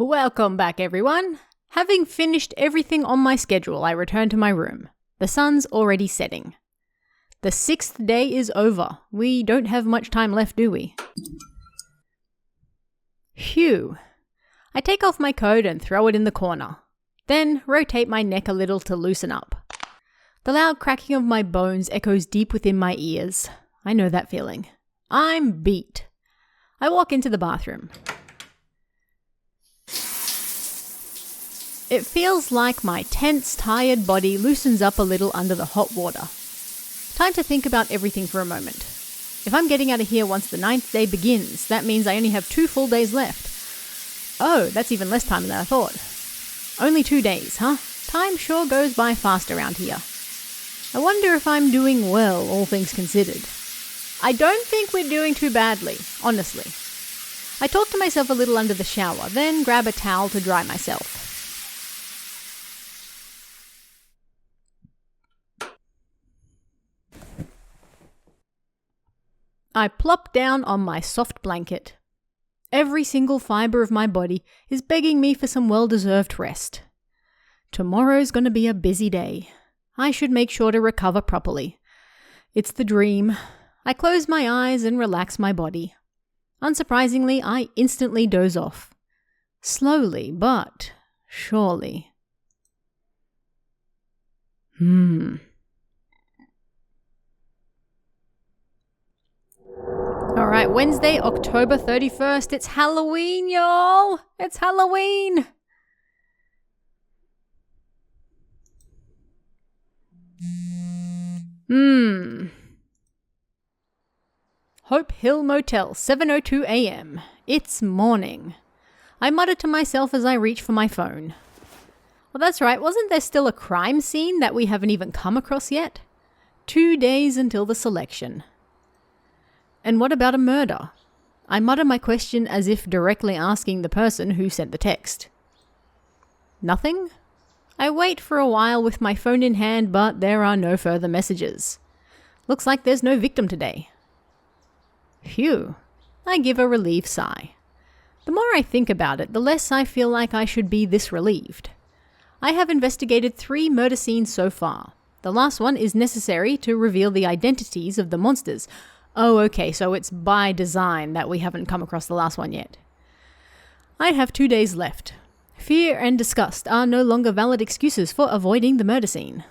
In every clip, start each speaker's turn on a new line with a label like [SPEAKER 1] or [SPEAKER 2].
[SPEAKER 1] Welcome back, everyone. Having finished everything on my schedule, I return to my room. The sun's already setting. The 6th day is over. We don't have much time left, do we? Phew. I take off my coat and throw it in the corner. Then rotate my neck a little to loosen up. The loud cracking of my bones echoes deep within my ears. I know that feeling. I'm beat. I walk into the bathroom. It feels like my tense, tired body loosens up a little under the hot water. Time to think about everything for a moment. If I'm getting out of here once the 9th day begins, that means I only have 2 full days left. Oh, that's even less time than I thought. Only 2 days, huh? Time sure goes by fast around here. I wonder if I'm doing well, all things considered. I don't think we're doing too badly, honestly. I talk to myself a little under the shower, then grab a towel to dry myself. I plop down on my soft blanket. Every single fibre of my body is begging me for some well-deserved rest. Tomorrow's going to be a busy day. I should make sure to recover properly. It's the dream. I close my eyes and relax my body. Unsurprisingly, I instantly doze off. Slowly, but surely. Alright, Wednesday, October 31st. It's Halloween, y'all! It's Halloween! Hope Hill Motel, 7:02 a.m. It's morning. I mutter to myself as I reach for my phone. Well, that's right, wasn't there still a crime scene that we haven't even come across yet? 2 days until the selection. And what about a murder? I mutter my question as if directly asking the person who sent the text. Nothing? I wait for a while with my phone in hand, but there are no further messages. Looks like there's no victim today. Phew. I give a relieved sigh. The more I think about it, the less I feel like I should be this relieved. I have investigated 3 murder scenes so far. The last one is necessary to reveal the identities of the monsters. Oh, okay, so it's by design that we haven't come across the last one yet. I have 2 days left. Fear and disgust are no longer valid excuses for avoiding the murder scene.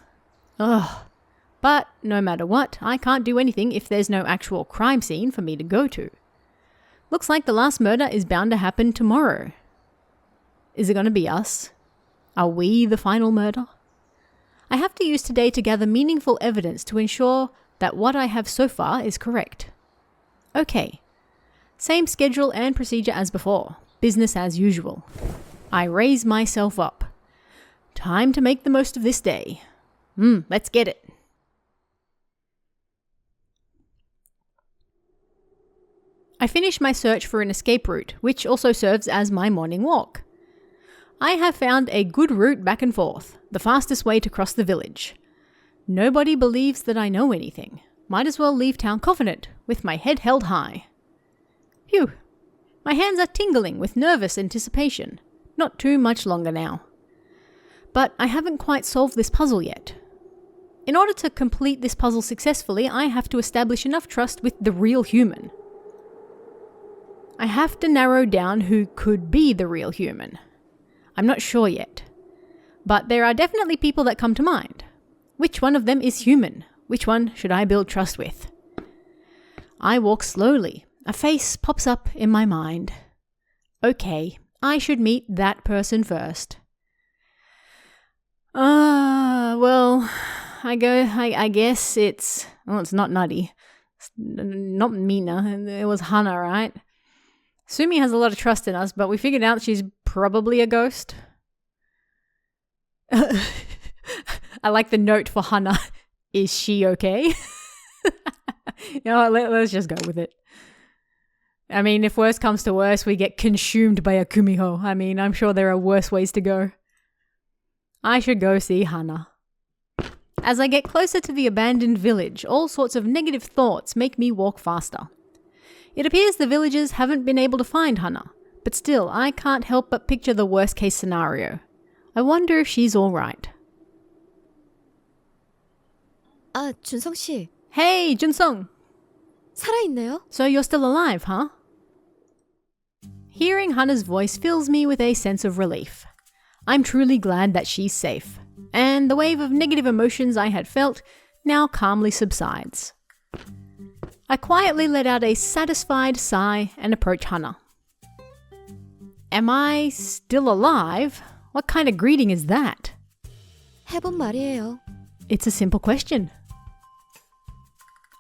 [SPEAKER 1] Ugh. But no matter what, I can't do anything if there's no actual crime scene for me to go to. Looks like the last murder is bound to happen tomorrow. Is it going to be us? Are we the final murder? I have to use today to gather meaningful evidence to ensure that what I have so far is correct. Okay. Same schedule and procedure as before. Business as usual. I raise myself up. Time to make the most of this day. Let's get it. I finish my search for an escape route, which also serves as my morning walk. I have found a good route back and forth, the fastest way to cross the village. Nobody believes that I know anything. Might as well leave town confident, with my head held high. Phew. My hands are tingling with nervous anticipation. Not too much longer now. But I haven't quite solved this puzzle yet. In order to complete this puzzle successfully, I have to establish enough trust with the real human. I have to narrow down who could be the real human. I'm not sure yet. But there are definitely people that come to mind. Which one of them is human? Which one should I build trust with? I walk slowly. A face pops up in my mind. Okay, I should meet that person first. Well, I guess it's not Nutty. It's not Mina. It was Hana, right? Sumi has a lot of trust in us, but we figured out she's probably a ghost. I like the note for Hana. Is she okay? Let's just go with it. I mean, if worse comes to worse, we get consumed by a Kumiho. I mean, I'm sure there are worse ways to go. I should go see Hana. As I get closer to the abandoned village, all sorts of negative thoughts make me walk faster. It appears the villagers haven't been able to find Hana, But still, I can't help but picture the worst case scenario. I wonder if she's alright.
[SPEAKER 2] 아, 준성 씨.
[SPEAKER 1] Hey, Junsung!
[SPEAKER 2] 살아있네요?
[SPEAKER 1] So you're still alive, huh? Hearing Hana's voice fills me with a sense of relief. I'm truly glad that she's safe, and the wave of negative emotions I had felt now calmly subsides. I quietly let out a satisfied sigh and approach Hana. Am I still alive? What kind of greeting is that?
[SPEAKER 2] 해본 말이에요.
[SPEAKER 1] It's a simple question.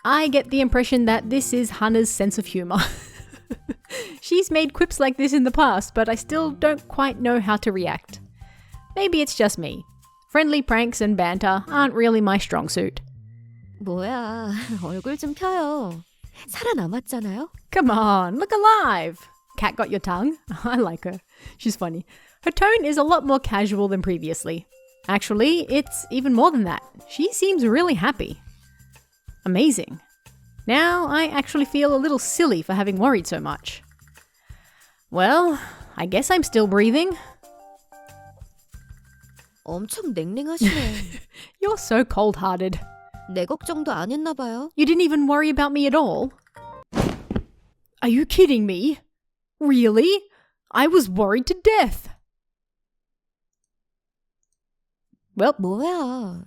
[SPEAKER 1] I get the impression that this is Hana's sense of humour. She's made quips like this in the past, but I still don't quite know how to react. Maybe it's just me. Friendly pranks and banter aren't really my strong suit.
[SPEAKER 2] 뭐야, 얼굴 좀 펴요. 살아남았잖아요?
[SPEAKER 1] Come on, look alive! Cat got your tongue? I like her. She's funny. Her tone is a lot more casual than previously. Actually, it's even more than that. She seems really happy. Amazing. Now I actually feel a little silly for having worried so much. Well, I guess I'm still breathing.
[SPEAKER 2] 엄청 냉랭하시네.
[SPEAKER 1] You're so cold-hearted.
[SPEAKER 2] 내 걱정도 안 했나 봐요.
[SPEAKER 1] You didn't even worry about me at all? Are you kidding me? Really? I was worried to death. Well,
[SPEAKER 2] 뭐야.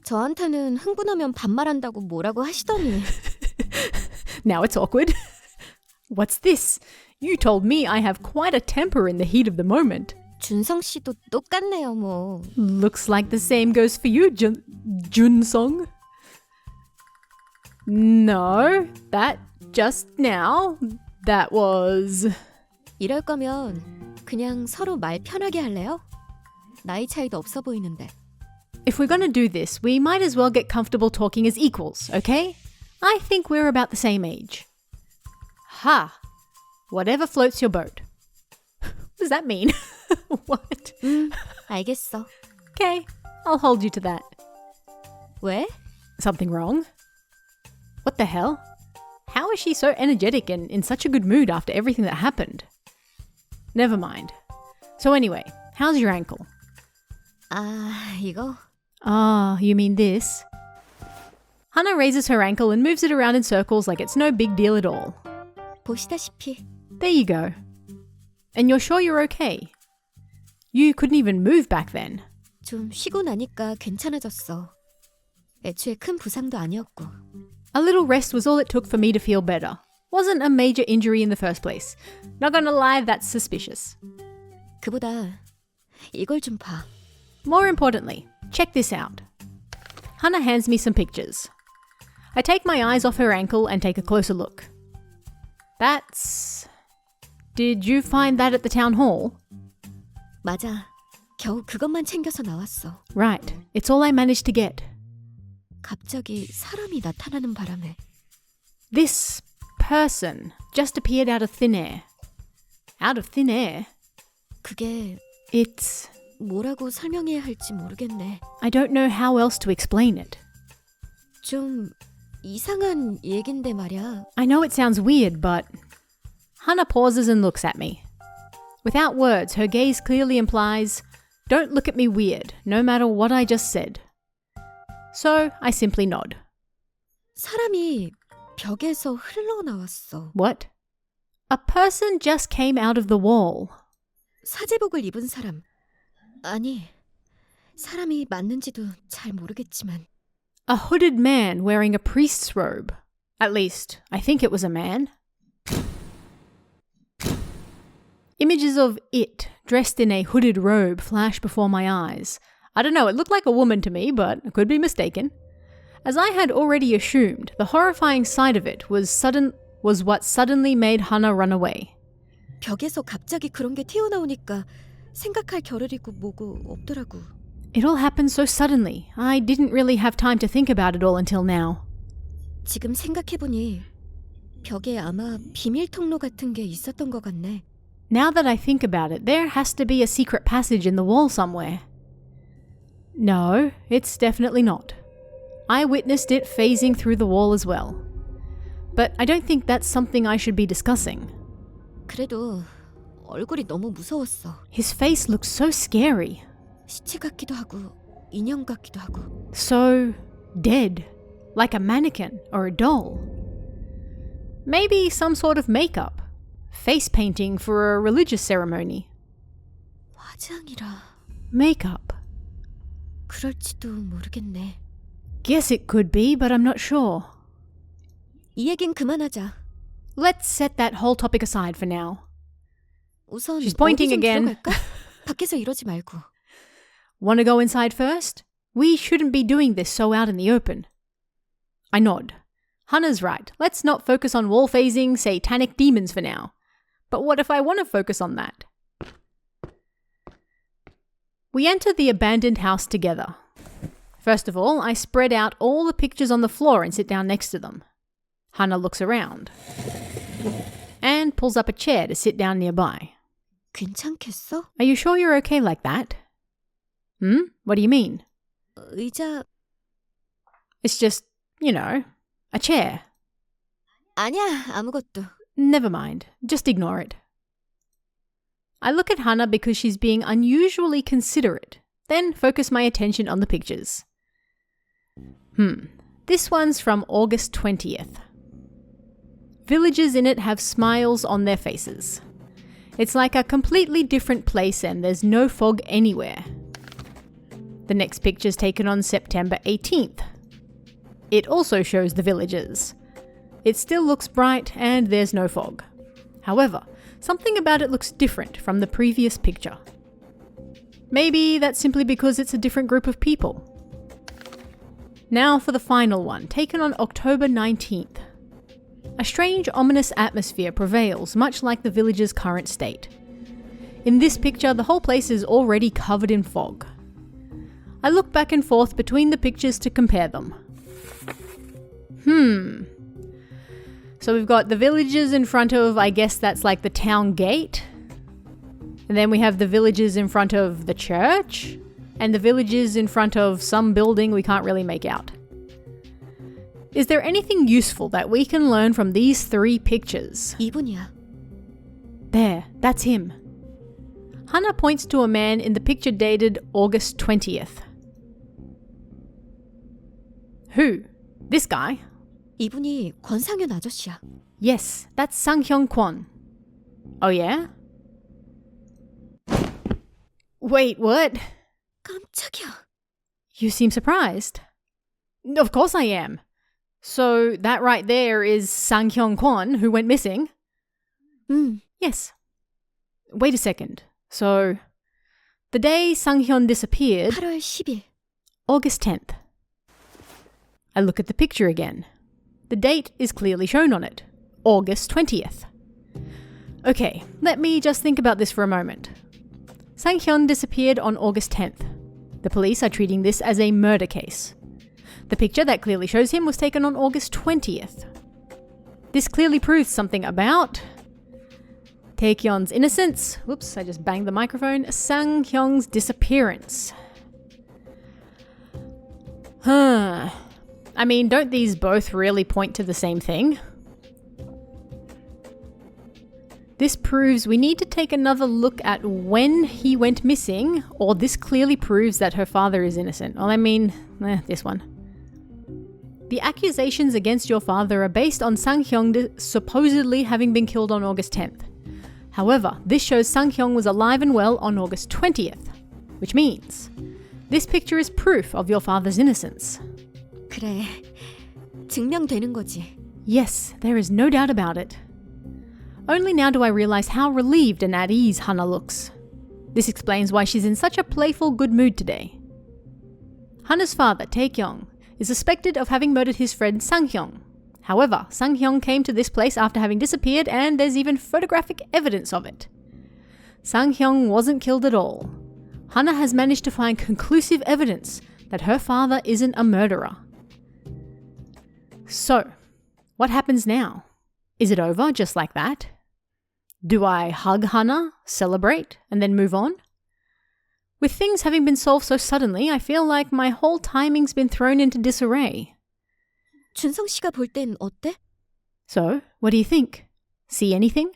[SPEAKER 2] 저한테는 흥분하면 반말한다고 뭐라고 하시더니.
[SPEAKER 1] now it's awkward. What's this? You told me I have quite a temper in the heat of the moment.
[SPEAKER 2] 준성 씨도 똑같네요, 뭐.
[SPEAKER 1] Looks like the same goes for you, Junsong. No, that just now, that was...
[SPEAKER 2] 이럴 거면 그냥 서로 말 편하게 할래요? 나이 차이도 없어 보이는데.
[SPEAKER 1] If we're gonna do this, we might as well get comfortable talking as equals, okay? I think we're about the same age. Ha! Whatever floats your boat. What does that mean? What?
[SPEAKER 2] 알겠어.
[SPEAKER 1] Okay, I'll hold you to that.
[SPEAKER 2] 왜?
[SPEAKER 1] Something wrong? What the hell? How is she so energetic and in such a good mood after everything that happened? Never mind. So anyway, how's your ankle?
[SPEAKER 2] 아, 이거?
[SPEAKER 1] Ah, you mean this? Hana raises her ankle and moves it around in circles like it's no big deal at all.
[SPEAKER 2] 보시다시피.
[SPEAKER 1] There you go. And you're sure you're okay? You couldn't even move back then.
[SPEAKER 2] 좀 쉬고 나니까 괜찮아졌어. 애초에 큰 부상도 아니었고.
[SPEAKER 1] A little rest was all it took for me to feel better. Wasn't a major injury in the first place. Not gonna lie, that's suspicious.
[SPEAKER 2] 그보다 이걸 좀 봐.
[SPEAKER 1] More importantly, check this out. Hana hands me some pictures. I take my eyes off her ankle and take a closer look. That's... Did you find that at the town hall?
[SPEAKER 2] 맞아. 겨우 그것만 챙겨서 나왔어.
[SPEAKER 1] Right. It's all I managed to get.
[SPEAKER 2] 갑자기 사람이 나타나는 바람에.
[SPEAKER 1] This person just appeared out of thin air. Out of thin air?
[SPEAKER 2] 그게
[SPEAKER 1] It's...
[SPEAKER 2] 뭐라고 설명해야 할지 모르겠네.
[SPEAKER 1] I don't know how else to explain it.
[SPEAKER 2] 좀 이상한 얘긴데 말이야.
[SPEAKER 1] I know it sounds weird, but... Hana pauses and looks at me. Without words, her gaze clearly implies, don't look at me weird, no matter what I just said. So, I simply nod.
[SPEAKER 2] 사람이 벽에서 흘러나왔어.
[SPEAKER 1] What? A person just came out of the wall.
[SPEAKER 2] 사제복을 입은 사람. 아니, 사람이 맞는지도 잘 모르겠지만.
[SPEAKER 1] A hooded man wearing a priest's robe. At least, I think it was a man. Images of it, dressed in a hooded robe, flash before my eyes. I don't know, it looked like a woman to me, but I could be mistaken. As I had already assumed, the horrifying sight of it was what suddenly made Hana run away.
[SPEAKER 2] 벽에서 갑자기 그런 게 튀어나오니까 생각할 겨를이고 뭐고 없더라고.
[SPEAKER 1] It all happened so suddenly. I didn't really have time to think about it all until now.
[SPEAKER 2] 지금 생각해보니 벽에 아마 비밀 통로 같은 게 있었던 것 같네.
[SPEAKER 1] Now that I think about it, there has to be a secret passage in the wall somewhere. No, it's definitely not. I witnessed it phasing through the wall as well. But I don't think that's something I should be discussing.
[SPEAKER 2] 그래도 얼굴이 너무 무서웠어.
[SPEAKER 1] His face looks so scary.
[SPEAKER 2] 시체 같기도 하고 인형 같기도 하고.
[SPEAKER 1] So dead. Like a mannequin or a doll. Maybe some sort of makeup. Face painting for a religious ceremony.
[SPEAKER 2] 화장이라.
[SPEAKER 1] Makeup.
[SPEAKER 2] 그럴지도 모르겠네.
[SPEAKER 1] Guess it could be, but I'm not sure.
[SPEAKER 2] 이 얘긴 그만하자.
[SPEAKER 1] Let's set that whole topic aside for now.
[SPEAKER 2] 우선
[SPEAKER 1] She's pointing
[SPEAKER 2] 어디 좀
[SPEAKER 1] again.
[SPEAKER 2] 들어갈까? 밖에서 이러지 말고.
[SPEAKER 1] Want to go inside first? We shouldn't be doing this so out in the open. I nod. Hana's right. Let's not focus on wall-phasing, satanic demons for now. But what if I want to focus on that? We enter the abandoned house together. First of all, I spread out all the pictures on the floor and sit down next to them. Hana looks around and pulls up a chair to sit down nearby.
[SPEAKER 2] 괜찮겠어?
[SPEAKER 1] Are you sure you're okay like that? What do you mean?
[SPEAKER 2] 의자...
[SPEAKER 1] It's just, you know, a chair.
[SPEAKER 2] 아니야, 아무것도.
[SPEAKER 1] Never mind. Just ignore it. I look at Hana because she's being unusually considerate, then focus my attention on the pictures. This one's from August 20th. Villagers in it have smiles on their faces. It's like a completely different place and there's no fog anywhere. The next picture's taken on September 18th. It also shows the villagers. It still looks bright and there's no fog. However, something about it looks different from the previous picture. Maybe that's simply because it's a different group of people. Now for the final one, taken on October 19th. A strange, ominous atmosphere prevails, much like the village's current state. In this picture, the whole place is already covered in fog. I look back and forth between the pictures to compare them. So we've got the villagers in front of, I guess that's like the town gate. And then we have the villagers in front of the church. And the villagers in front of some building we can't really make out. Is there anything useful that we can learn from these three pictures?
[SPEAKER 2] 이분이야.
[SPEAKER 1] There, that's him. Hana points to a man in the picture dated August 20th. Who? This guy?
[SPEAKER 2] 이분이 권상현 아저씨야.
[SPEAKER 1] Yes, that's Sang-hyun Kwon. Oh yeah? Wait, what?
[SPEAKER 2] 깜짝이야.
[SPEAKER 1] You seem surprised. Of course I am. So that right there is Sang-hyun Kwon, who went missing? Yes. Wait a second. So, the day Sang-hyun disappeared...
[SPEAKER 2] 8월 10일.
[SPEAKER 1] August 10th. I look at the picture again. The date is clearly shown on it. August 20th. Okay, let me just think about this for a moment. Sang-hyun disappeared on August 10th. The police are treating this as a murder case. The picture that clearly shows him was taken on August 20th. This clearly proves something about Taekyon's innocence. Whoops, I just banged the microphone. Sang-hyun's disappearance. I mean, don't these both really point to the same thing? This proves we need to take another look at when he went missing, or this clearly proves that her father is innocent. Well, I mean, this one. The accusations against your father are based on Sang-hyun supposedly having been killed on August 10th. However, this shows Sang-hyun was alive and well on August 20th, which means this picture is proof of your father's innocence.
[SPEAKER 2] 그래, 증명되는 거지.
[SPEAKER 1] Yes, there is no doubt about it. Only now do I realize how relieved and at ease Hana looks. This explains why she's in such a playful, good mood today. Hana's father, Taekyong, is suspected of having murdered his friend Sang-hyun. However, Sang-hyun came to this place after having disappeared and there's even photographic evidence of it. Sang-hyun wasn't killed at all. Hana has managed to find conclusive evidence that her father isn't a murderer. So, what happens now? Is it over just like that? Do I hug Hana, celebrate, and then move on? With things having been solved so suddenly, I feel like my whole timing's been thrown into disarray.
[SPEAKER 2] 준성 씨가 볼 땐 어때?
[SPEAKER 1] So, what do you think? See anything?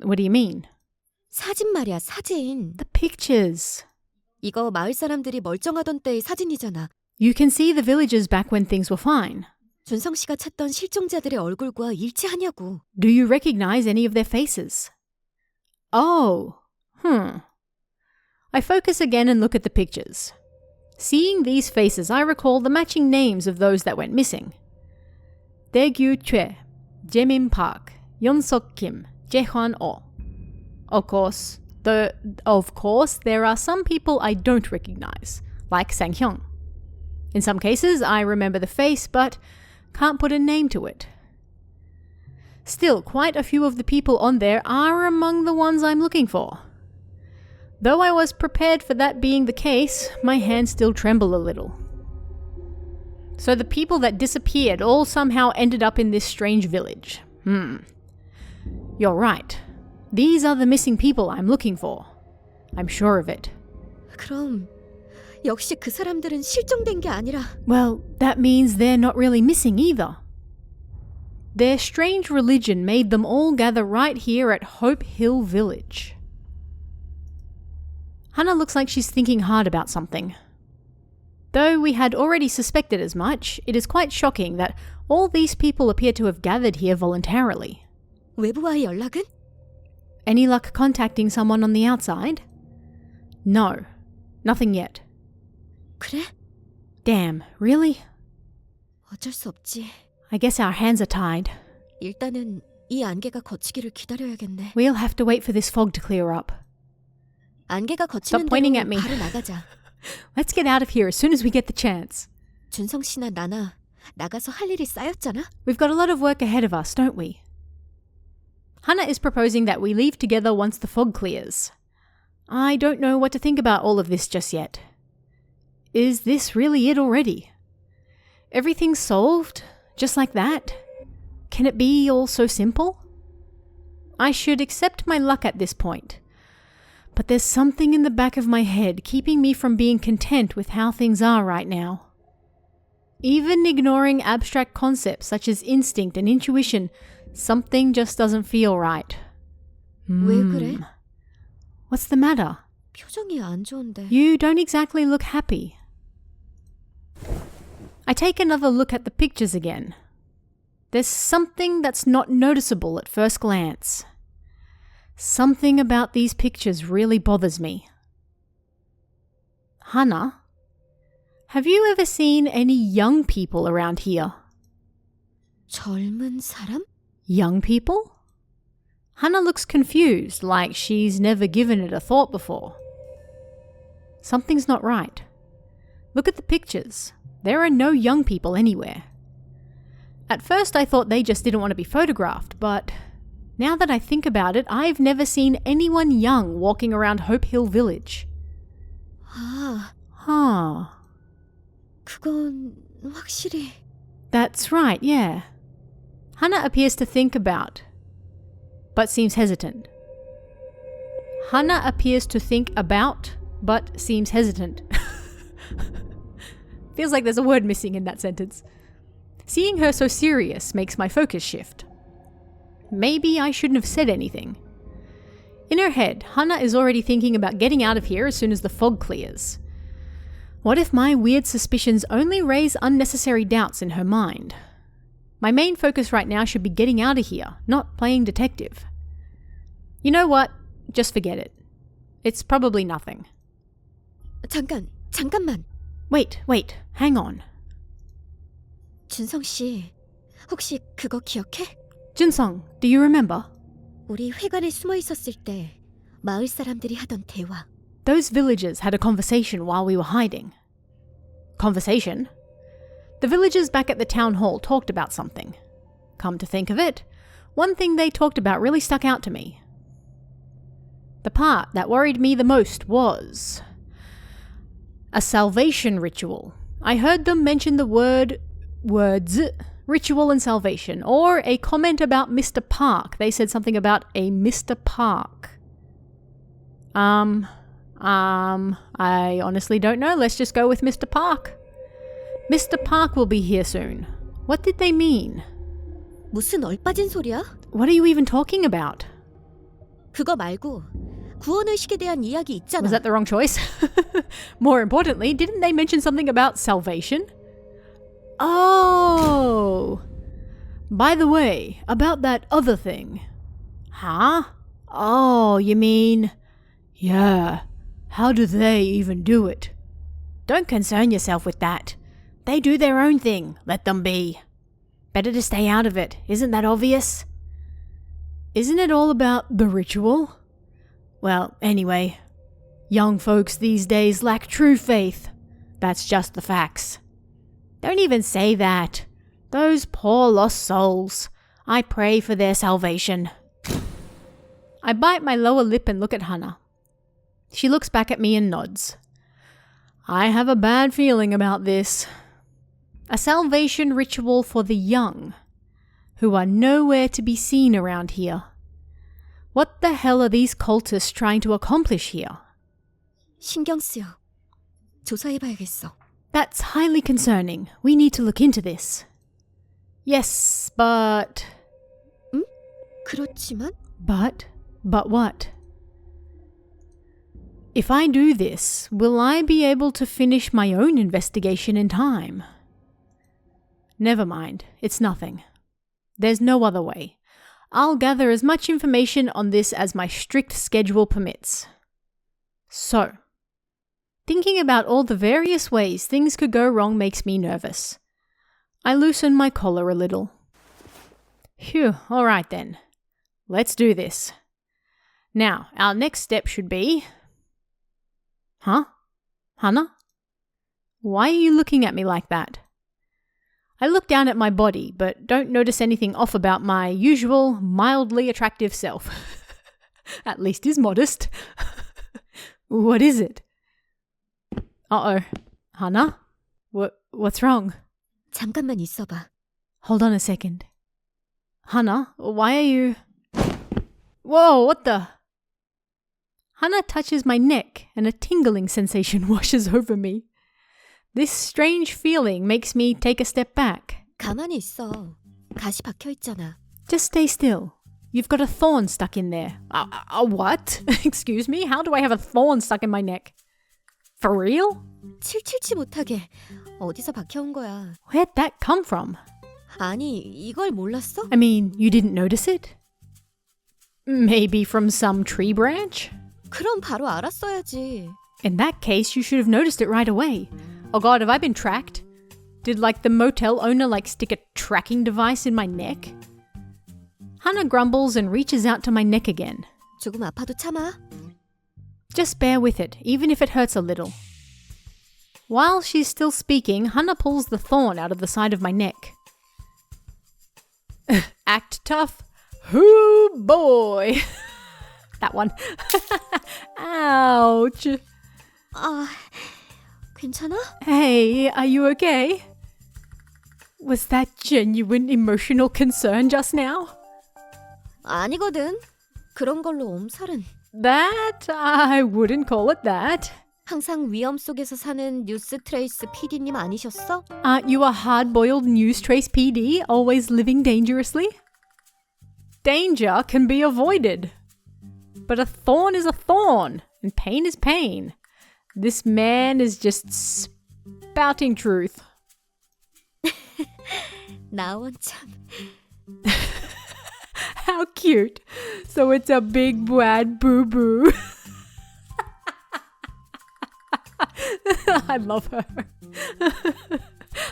[SPEAKER 1] What do you mean?
[SPEAKER 2] 사진 말이야, 사진.
[SPEAKER 1] The pictures.
[SPEAKER 2] 이거 마을 사람들이 멀쩡하던 때의 사진이잖아.
[SPEAKER 1] You can see the villagers back when things were fine.
[SPEAKER 2] 준성 씨가 찾던 실종자들의 얼굴과 일치하냐고.
[SPEAKER 1] Do you recognize any of their faces? Oh, I focus again and look at the pictures. Seeing these faces, I recall the matching names of those that went missing. Daegyu Chue, Jaemin Park, Yeonsuk Kim, Jaehwan Oh. Of course, there are some people I don't recognize, like Sang-hyung. In some cases, I remember the face, but can't put a name to it. Still, quite a few of the people on there are among the ones I'm looking for. Though I was prepared for that being the case, my hands still tremble a little. So the people that disappeared all somehow ended up in this strange village. You're right. These are the missing people I'm looking for. I'm sure of it.
[SPEAKER 2] 그럼 역시 그 사람들은 실종된 게 아니라
[SPEAKER 1] Well, that means they're not really missing either. Their strange religion made them all gather right here at Hope Hill Village. Hana looks like she's thinking hard about something. Though we had already suspected as much, it is quite shocking that all these people appear to have gathered here voluntarily.
[SPEAKER 2] 외부와의 연락은?
[SPEAKER 1] Any luck contacting someone on the outside? No, nothing yet.
[SPEAKER 2] 그래?
[SPEAKER 1] Damn, really?
[SPEAKER 2] 어쩔 수 없지.
[SPEAKER 1] I guess our hands are tied.
[SPEAKER 2] 일단은 이 안개가 걷히기를 기다려야겠네.
[SPEAKER 1] We'll have to wait for this fog to clear up.
[SPEAKER 2] 안개가
[SPEAKER 1] Stop
[SPEAKER 2] 걷히는
[SPEAKER 1] pointing
[SPEAKER 2] 대로
[SPEAKER 1] at me.
[SPEAKER 2] 바로 나가자.
[SPEAKER 1] Let's get out of here as soon as we get the chance.
[SPEAKER 2] 준성 씨나 나나 나가서 할 일이 쌓였잖아.
[SPEAKER 1] We've got a lot of work ahead of us, don't we? Hana is proposing that we leave together once the fog clears. I don't know what to think about all of this just yet. Is this really it already? Everything's solved? Just like that? Can it be all so simple? I should accept my luck at this point. But there's something in the back of my head keeping me from being content with how things are right now. Even ignoring abstract concepts such as instinct and intuition, something just doesn't feel right.
[SPEAKER 2] 왜 그래?
[SPEAKER 1] What's the matter?
[SPEAKER 2] 표정이 안 좋은데.
[SPEAKER 1] You don't exactly look happy. I take another look at the pictures again. There's something that's not noticeable at first glance. Something about these pictures really bothers me. Hana, have you ever seen any young people around here?
[SPEAKER 2] 젊은 사람?
[SPEAKER 1] Young people? Hana looks confused, like she's never given it a thought before. Something's not right. Look at the pictures. There are no young people anywhere. At first I thought they just didn't want to be photographed, but now that I think about it, I've never seen anyone young walking around Hope Hill Village.
[SPEAKER 2] 아, 그건 확실히.
[SPEAKER 1] That's right, yeah. Hana appears to think about, but seems hesitant. Hana appears to think about, but seems hesitant. Feels like there's a word missing in that sentence. Seeing her so serious makes my focus shift. Maybe I shouldn't have said anything. In her head, Hana is already thinking about getting out of here as soon as the fog clears. What if my weird suspicions only raise unnecessary doubts in her mind? My main focus right now should be getting out of here, not playing detective. You know what? Just forget it. It's probably nothing.
[SPEAKER 2] 잠깐만.
[SPEAKER 1] Wait, hang on.
[SPEAKER 2] 준성 씨, 혹시 그거 기억해?
[SPEAKER 1] Junsung, do you remember?
[SPEAKER 2] 우리 회관에 숨어 있었을 때 마을 사람들이 하던 대화.
[SPEAKER 1] Those villagers had a conversation while we were hiding. Conversation? The villagers back at the town hall talked about something. Come to think of it, one thing they talked about really stuck out to me. The part that worried me the most was a salvation ritual. I heard them mention the words ritual and salvation, or a comment about Mr. Park. They said something about a Mr. Park. I honestly don't know. Let's just go with Mr. Park. Mr. Park will be here soon. What did they mean?
[SPEAKER 2] 무슨 얼빠진 소리야?
[SPEAKER 1] What are you even talking about?
[SPEAKER 2] 그거 말고 구원의식에 대한 이야기 있잖아.
[SPEAKER 1] Was that the wrong choice? More importantly, didn't they mention something about salvation? Oh! By the way, about that other thing. Huh? Oh, you mean... Yeah. How do they even do it? Don't concern yourself with that. They do their own thing. Let them be. Better to stay out of it. Isn't that obvious? Isn't it all about the ritual? Well, anyway, young folks these days lack true faith. That's just the facts. Don't even say that. Those poor lost souls. I pray for their salvation. I bite my lower lip and look at Hana. She looks back at me and nods. I have a bad feeling about this. A salvation ritual for the young, who are nowhere to be seen around here. What the hell are these cultists trying to accomplish here?
[SPEAKER 2] 신경 쓰여. 조사해봐야겠어.
[SPEAKER 1] That's highly concerning. We need to look into this. Yes, but...
[SPEAKER 2] 그렇지만?
[SPEAKER 1] But what? If I do this, will I be able to finish my own investigation in time? Never mind, it's nothing. There's no other way. I'll gather as much information on this as my strict schedule permits. So, thinking about all the various ways things could go wrong makes me nervous. I loosen my collar a little. Phew, alright then. Let's do this. Now, our next step should be... Huh? Hana? Why are you looking at me like that? I look down at my body, but don't notice anything off about my usual, mildly attractive self. At least he's modest. What is it? Uh-oh. Hana? What's wrong?
[SPEAKER 2] 잠깐만 있어봐.
[SPEAKER 1] Hold on a second. Hana, why are you... Whoa, what the... Hana touches my neck and a tingling sensation washes over me. This strange feeling makes me take a step back.
[SPEAKER 2] 가만히 있어. 가시 박혀 있잖아.
[SPEAKER 1] Just stay still. You've got a thorn stuck in there. A what? Excuse me? How do I have a thorn stuck in my neck? For real?
[SPEAKER 2] 칠칠치 못하게 어디서 박혀온 거야.
[SPEAKER 1] Where'd that come from?
[SPEAKER 2] 아니, 이걸 몰랐어?
[SPEAKER 1] I mean, you didn't notice it? Maybe from some tree branch?
[SPEAKER 2] 그럼 바로 알았어야지.
[SPEAKER 1] In that case, you should have noticed it right away. Oh god, have I been tracked? Did the motel owner stick a tracking device in my neck? Hana grumbles and reaches out to my neck again.
[SPEAKER 2] 조금 아파도 참아.
[SPEAKER 1] Just bear with it, even if it hurts a little. While she's still speaking, Hana pulls the thorn out of the side of my neck. Act tough. Hoo boy! That one. Ouch.
[SPEAKER 2] 괜찮아?
[SPEAKER 1] Hey, are you okay? Was that genuine emotional concern just now?
[SPEAKER 2] 아니거든. 그런 걸로 엄살은.
[SPEAKER 1] That? I wouldn't call it that.
[SPEAKER 2] 항상 위험 속에서 사는 뉴스 트레이스 PD님 아니셨어?
[SPEAKER 1] Aren't you a hard-boiled news trace PD, always living dangerously? Danger can be avoided. But a thorn is a thorn, and pain is pain. This man is just spouting truth.
[SPEAKER 2] 나 원참.
[SPEAKER 1] How cute. So it's a big bad boo-boo. I love her.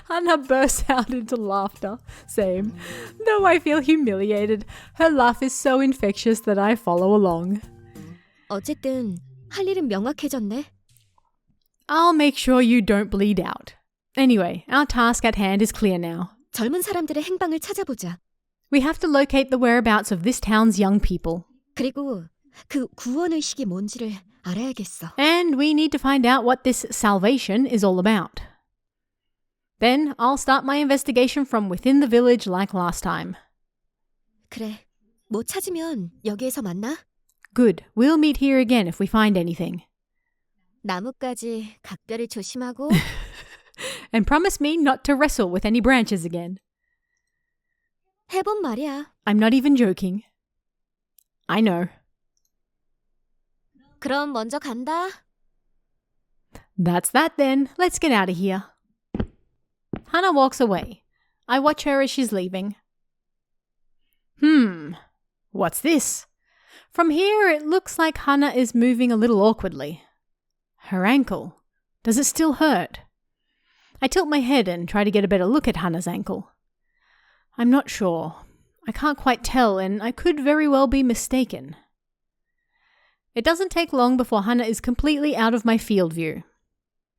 [SPEAKER 1] Hana bursts out into laughter. Same. Though I feel humiliated, her laugh is so infectious that I follow along.
[SPEAKER 2] 어쨌든 할 일은 명확해졌네.
[SPEAKER 1] I'll make sure you don't bleed out. Anyway, our task at hand is clear now.
[SPEAKER 2] 젊은 사람들의 행방을 찾아보자.
[SPEAKER 1] We have to locate the whereabouts of this town's young people.
[SPEAKER 2] 그리고 그 구원의식이 뭔지를 알아야겠어.
[SPEAKER 1] And we need to find out what this salvation is all about. Then I'll start my investigation from within the village like last time.
[SPEAKER 2] 그래. 뭐 찾으면 여기에서 만나?
[SPEAKER 1] Good. We'll meet here again if we find anything.
[SPEAKER 2] 나뭇가지 각별히 조심하고.
[SPEAKER 1] And promise me not to wrestle with any branches again.
[SPEAKER 2] 해본 말이야.
[SPEAKER 1] I'm not even joking. I know.
[SPEAKER 2] 그럼 먼저 간다.
[SPEAKER 1] That's that then. Let's get out of here. Hana walks away. I watch her as she's leaving. What's this? From here, it looks like Hana is moving a little awkwardly. Her ankle. Does it still hurt? I tilt my head and try to get a better look at Hana's ankle. I'm not sure. I can't quite tell, and I could very well be mistaken. It doesn't take long before Hana is completely out of my field view.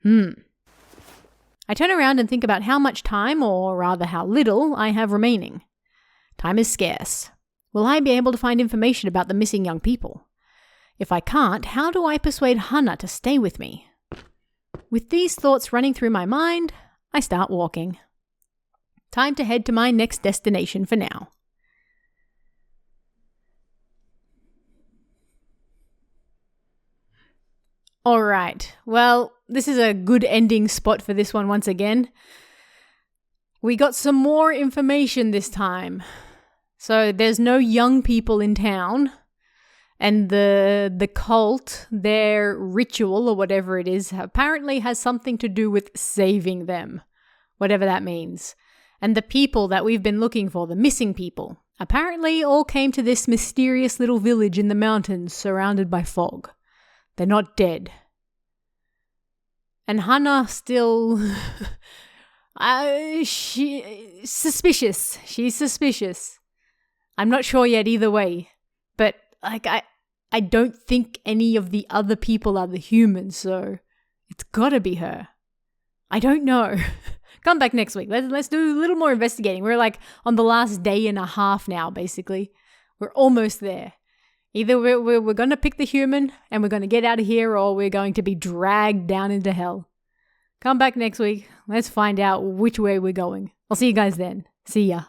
[SPEAKER 1] I turn around and think about how much time, or rather how little, I have remaining. Time is scarce. Will I be able to find information about the missing young people? If I can't, how do I persuade Hana to stay with me? With these thoughts running through my mind, I start walking. Time to head to my next destination for now. Alright, well, this is a good ending spot for this one once again. We got some more information this time. So there's no young people in town, and the cult, their ritual or whatever it is, apparently has something to do with saving them, whatever that means. And the people that we've been looking for, the missing people, apparently all came to this mysterious little village in the mountains surrounded by fog. They're not dead. And Hana still... she's suspicious. I'm not sure yet either way. But, I don't think any of the other people are the humans, so it's gotta be her. I don't know. Come back next week. Let's do a little more investigating. We're on the last day and a half now, basically. We're almost there. Either we're going to pick the human and we're going to get out of here, or we're going to be dragged down into hell. Come back next week. Let's find out which way we're going. I'll see you guys then. See ya.